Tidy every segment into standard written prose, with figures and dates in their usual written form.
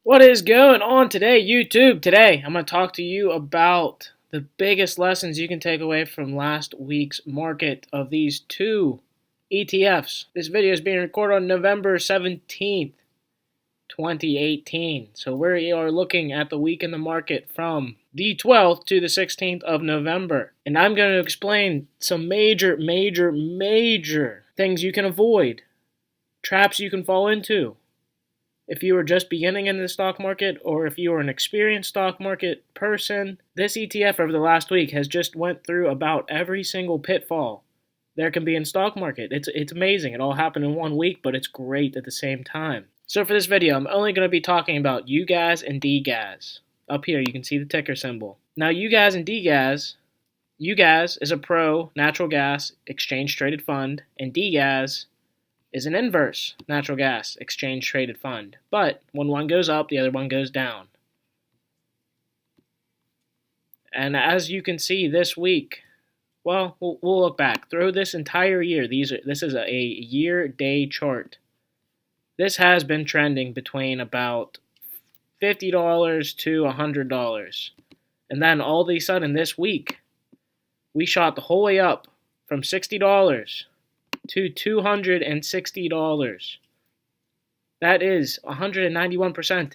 What is going on today, YouTube? Today, I'm going to talk to you about the biggest lessons you can take away from last week's market of these two ETFs. This video is being recorded on November 17th, 2018. So we are looking at the week in the market from the 12th to the 16th of November. And I'm going to explain some major things you can avoid, traps you can fall into. If you are just beginning in the stock market, or if you are an experienced stock market person, this ETF over the last week has just went through about every single pitfall there can be in stock market. It's amazing. It all happened in 1 week, but it's great at the same time. So for this video, I'm only going to be talking about UGAZ and DGAZ. Up here, you can see the ticker symbol. Now, UGAZ and DGAZ, UGAZ is a pro natural gas exchange traded fund, and DGAZ is an inverse natural gas exchange traded fund. But when one goes up, the other one goes down. And as you can see this week, well, we'll look back. Through this entire year, this is a year-day chart. This has been trending between about $50 to $100. And then all of a sudden this week, we shot the whole way up from $60 to $260. That is 191%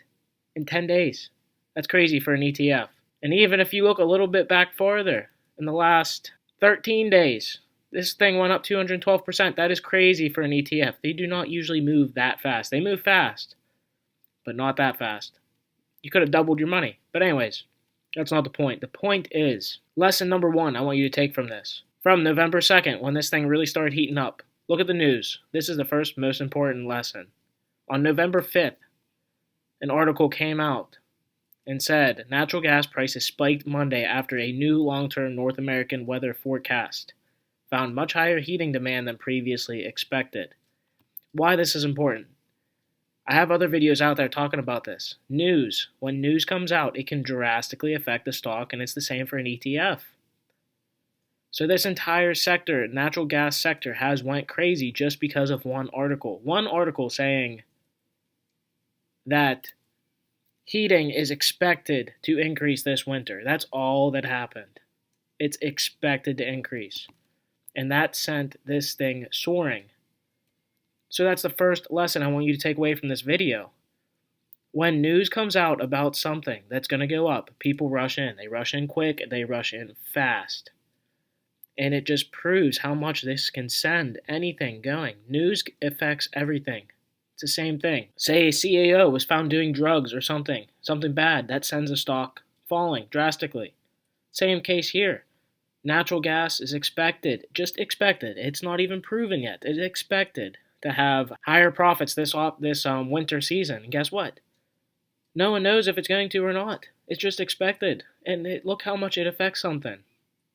in 10 days. That's crazy for an ETF. And even if you look a little bit back farther, in the last 13 days, this thing went up 212%. That is crazy for an ETF. They do not usually move that fast. They move fast, but not that fast. You could have doubled your money. But anyways, that's not the point. The point is, lesson number one I want you to take from this. From November 2nd, when this thing really started heating up, look at the news. This is the first most important lesson. On November 5th, an article came out and said natural gas prices spiked Monday after a new long-term North American weather forecast found much higher heating demand than previously expected. Why this is important? I have other videos out there talking about this. News. When news comes out, it can drastically affect the stock, and it's the same for an ETF. So this entire sector, natural gas sector, has went crazy just because of one article. One article saying that heating is expected to increase this winter. That's all that happened. It's expected to increase. And that sent this thing soaring. So that's the first lesson I want you to take away from this video. When news comes out about something that's going to go up, people rush in. They rush in quick, they rush in fast. And it just proves how much this can send anything going. News affects everything. It's the same thing. Say a CAO was found doing drugs or something bad, that sends a stock falling drastically. Same case here. Natural gas is expected, just expected. It's not even proven yet. It's expected to have higher profits this winter season. And guess what? No one knows if it's going to or not. It's just expected. And look how much it affects something.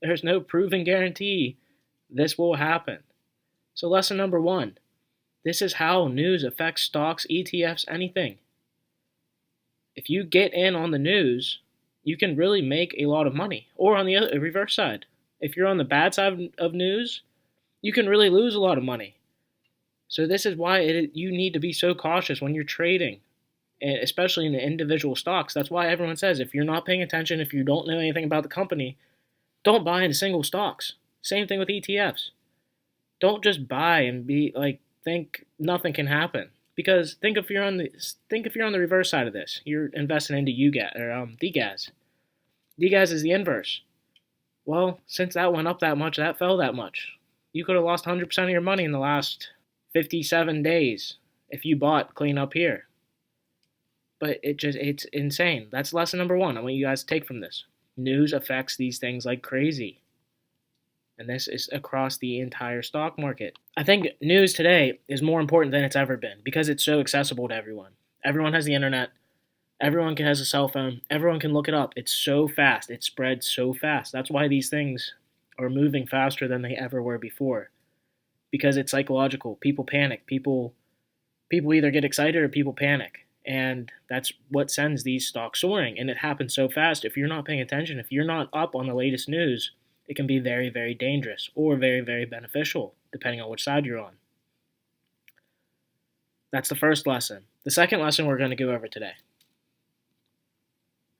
There's no proven guarantee this will happen. So lesson number one, this is how news affects stocks, ETFs, anything. If you get in on the news, you can really make a lot of money. Or on the other reverse side, if you're on the bad side of news, you can really lose a lot of money. So this is why you need to be so cautious when you're trading, especially in the individual stocks. That's why everyone says if you're not paying attention, if you don't know anything about the company, don't buy into single stocks. Same thing with ETFs. Don't just buy and think nothing can happen. Because think if you're on the reverse side of this, you're investing into UGAZ or DGAZ. DGAZ is the inverse. Well, since that went up that much, that fell that much. You could have lost 100% of your money in the last 57 days if you bought clean up here. But it's insane. That's lesson number one I want you guys to take from this. News affects these things like crazy. And this is across the entire stock market. I think news today is more important than it's ever been because it's so accessible to everyone. Everyone has the internet. Everyone has a cell phone. Everyone can look it up. It's so fast. It spreads so fast. That's why these things are moving faster than they ever were before. Because it's psychological. People panic. People either get excited or people panic. And that's what sends these stocks soaring. And it happens so fast. If you're not paying attention, if you're not up on the latest news, it can be very, very dangerous or very, very beneficial, depending on which side you're on. That's the first lesson. The second lesson we're going to go over today.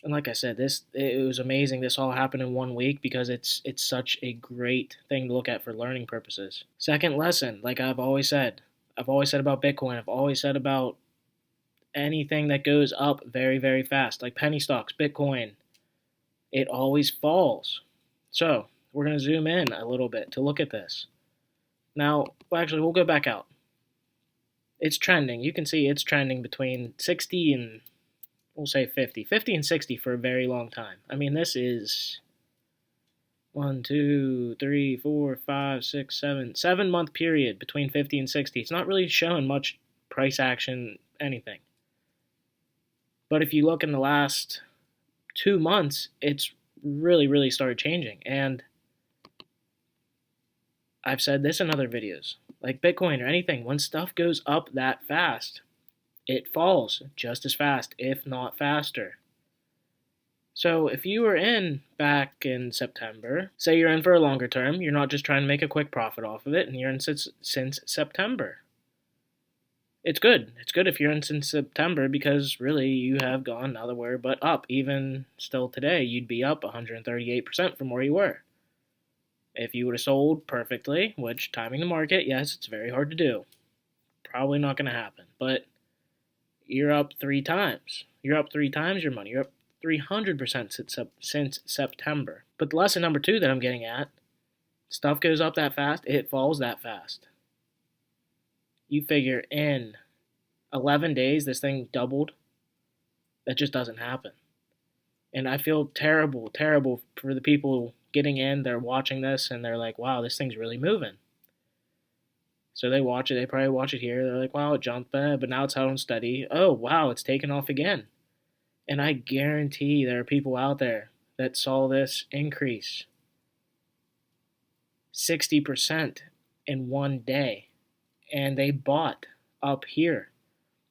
And like I said, it was amazing. This all happened in 1 week because it's such a great thing to look at for learning purposes. Second lesson, like I've always said about Bitcoin. I've always said about anything that goes up very, very fast, like penny stocks, Bitcoin, it always falls. So we're going to zoom in a little bit to look at this. Now, well, actually, we'll go back out. It's trending. You can see it's trending between 60 and we'll say 50. 50 and 60 for a very long time. I mean, this is 1, 2, 3, 4, 5, 6, 7 month period between 50 and 60. It's not really showing much price action, anything. But if you look in the last 2 months, it's really started changing. And I've said this in other videos, like Bitcoin or anything, when stuff goes up that fast, it falls just as fast, if not faster. So if you were in back in September, say you're in for a longer term, you're not just trying to make a quick profit off of it, and you're in since September. It's good. It's good if you're in since September because really you have gone nowhere but up. Even still today, you'd be up 138% from where you were. If you would have sold perfectly, which timing the market, yes, it's very hard to do. Probably not going to happen. But you're up 3 times. You're up 3 times your money. You're up 300% since September. But the lesson number 2 that I'm getting at, stuff goes up that fast, it falls that fast. You figure in 11 days this thing doubled. That just doesn't happen. And I feel terrible for the people getting in, they're watching this, and they're like, wow, this thing's really moving. So they watch it, they probably watch it here, they're like, wow, it jumped, but now it's held steady. Oh, wow, it's taken off again. And I guarantee there are people out there that saw this increase 60% in one day, and they bought up here.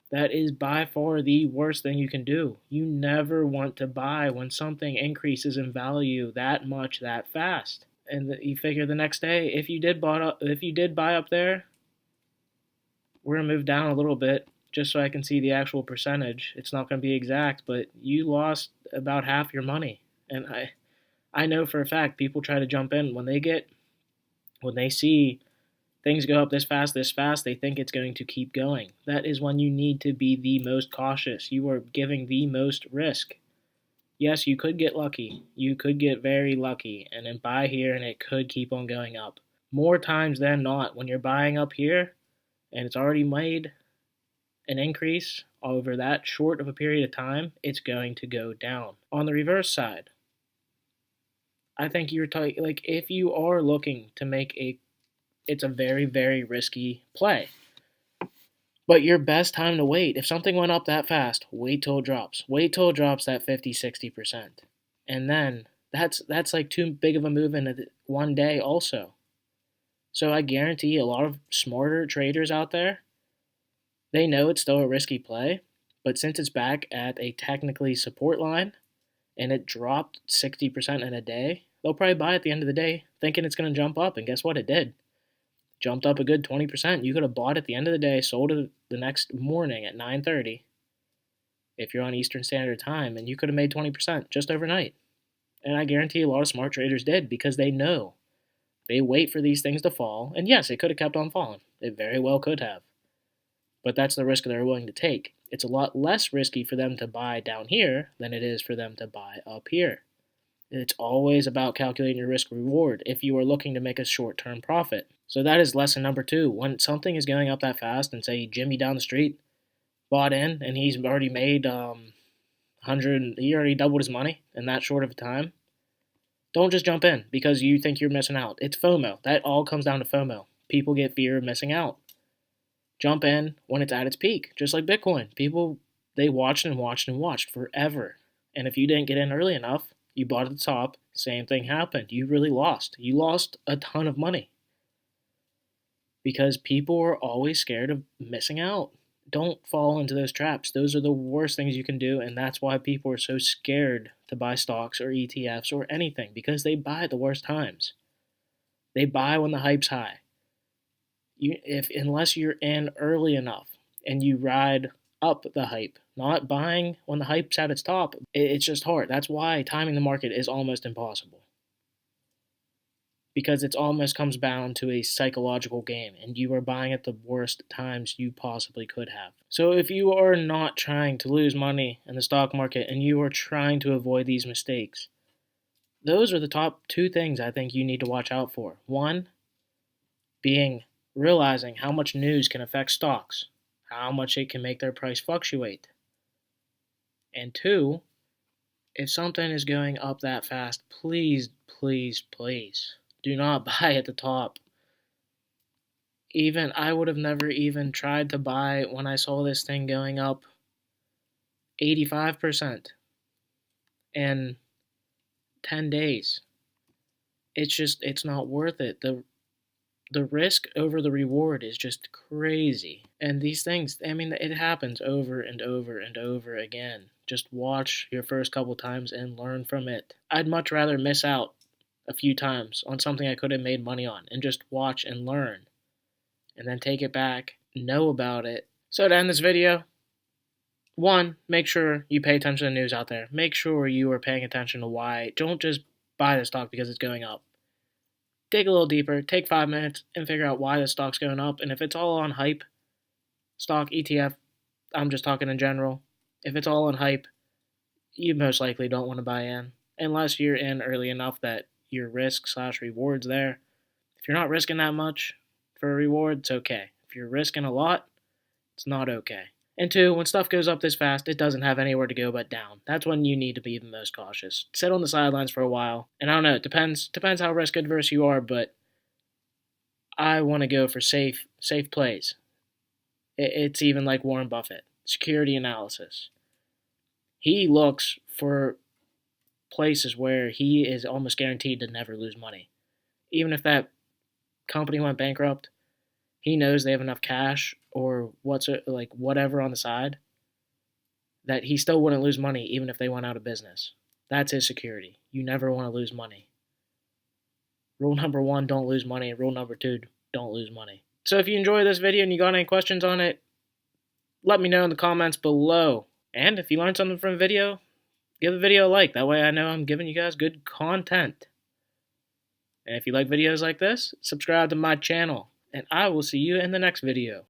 That is by far the worst thing you can do. You never want to buy when something increases in value that much that fast. And you figure the next day, if you did buy up there, we're gonna move down a little bit just so I can see the actual percentage. It's not gonna be exact, but you lost about half your money. And I know for a fact people try to jump in when they see things go up this fast, they think it's going to keep going. That is when you need to be the most cautious. You are giving the most risk. Yes, you could get lucky. You could get very lucky and then buy here and it could keep on going up. More times than not, when you're buying up here and it's already made an increase over that short of a period of time, it's going to go down. On the reverse side, I think you're like if you are looking to make it's a very risky play. But your best time to wait, if something went up that fast, wait till it drops. Wait till it drops that 50, 60%. And then that's like too big of a move in one day also. So I guarantee a lot of smarter traders out there, they know it's still a risky play, but since it's back at a technically support line and it dropped 60% in a day, they'll probably buy at the end of the day thinking it's going to jump up, and guess what? It did. Jumped up a good 20%. You could have bought at the end of the day, sold it the next morning at 9:30 if you're on Eastern Standard Time, and you could have made 20% just overnight. And I guarantee a lot of smart traders did because they know. They wait for these things to fall, and yes, it could have kept on falling. It very well could have. But that's the risk they're willing to take. It's a lot less risky for them to buy down here than it is for them to buy up here. It's always about calculating your risk reward if you are looking to make a short term profit. So that is lesson number 2. When something is going up that fast, and say Jimmy down the street bought in and he's already made he already doubled his money in that short of a time. Don't just jump in because you think you're missing out. It's FOMO. That all comes down to FOMO. People get fear of missing out. Jump in when it's at its peak, just like Bitcoin. People, they watched forever. And if you didn't get in early enough, you bought at the top, same thing happened. You really lost. You lost a ton of money. Because people are always scared of missing out. Don't fall into those traps. Those are the worst things you can do, and that's why people are so scared to buy stocks or ETFs or anything, because they buy at the worst times. They buy when the hype's high. Unless you're in early enough and you ride up the hype, not buying when the hype's at its top. It's just hard. That's why timing the market is almost impossible. Because it almost comes down to a psychological game, and you are buying at the worst times you possibly could have. So if you are not trying to lose money in the stock market and you are trying to avoid these mistakes, those are the top two things I think you need to watch out for. One, being realizing how much news can affect stocks, how much it can make their price fluctuate. And two, if something is going up that fast, please, please, please do not buy at the top. Even I would have never even tried to buy when I saw this thing going up 85% in 10 days. It's not worth it. The risk over the reward is just crazy. And these things, I mean, it happens over and over and over again. Just watch your first couple times and learn from it. I'd much rather miss out a few times on something I could have made money on and just watch and learn and then take it back, know about it. So to end this video, one, make sure you pay attention to the news out there. Make sure you are paying attention to why. Don't just buy the stock because it's going up. Dig a little deeper, take 5 minutes, and figure out why the stock's going up. And if it's all on hype, stock, ETF, I'm just talking in general. If it's all on hype, you most likely don't want to buy in. Unless you're in early enough that your risk/reward's there. If you're not risking that much for a reward, it's okay. If you're risking a lot, it's not okay. And two, when stuff goes up this fast, it doesn't have anywhere to go but down. That's when you need to be the most cautious. Sit on the sidelines for a while. And I don't know, it depends how risk adverse you are, but I want to go for safe plays. It's even like Warren Buffett, security analysis. He looks for places where he is almost guaranteed to never lose money. Even if that company went bankrupt, he knows they have enough cash or whatever on the side that he still wouldn't lose money even if they went out of business. That's his security. You never want to lose money. Rule number 1, don't lose money. Rule number 2, don't lose money. So if you enjoyed this video and you got any questions on it, let me know in the comments below. And if you learned something from the video, give the video a like. That way I know I'm giving you guys good content. And if you like videos like this, subscribe to my channel. And I will see you in the next video.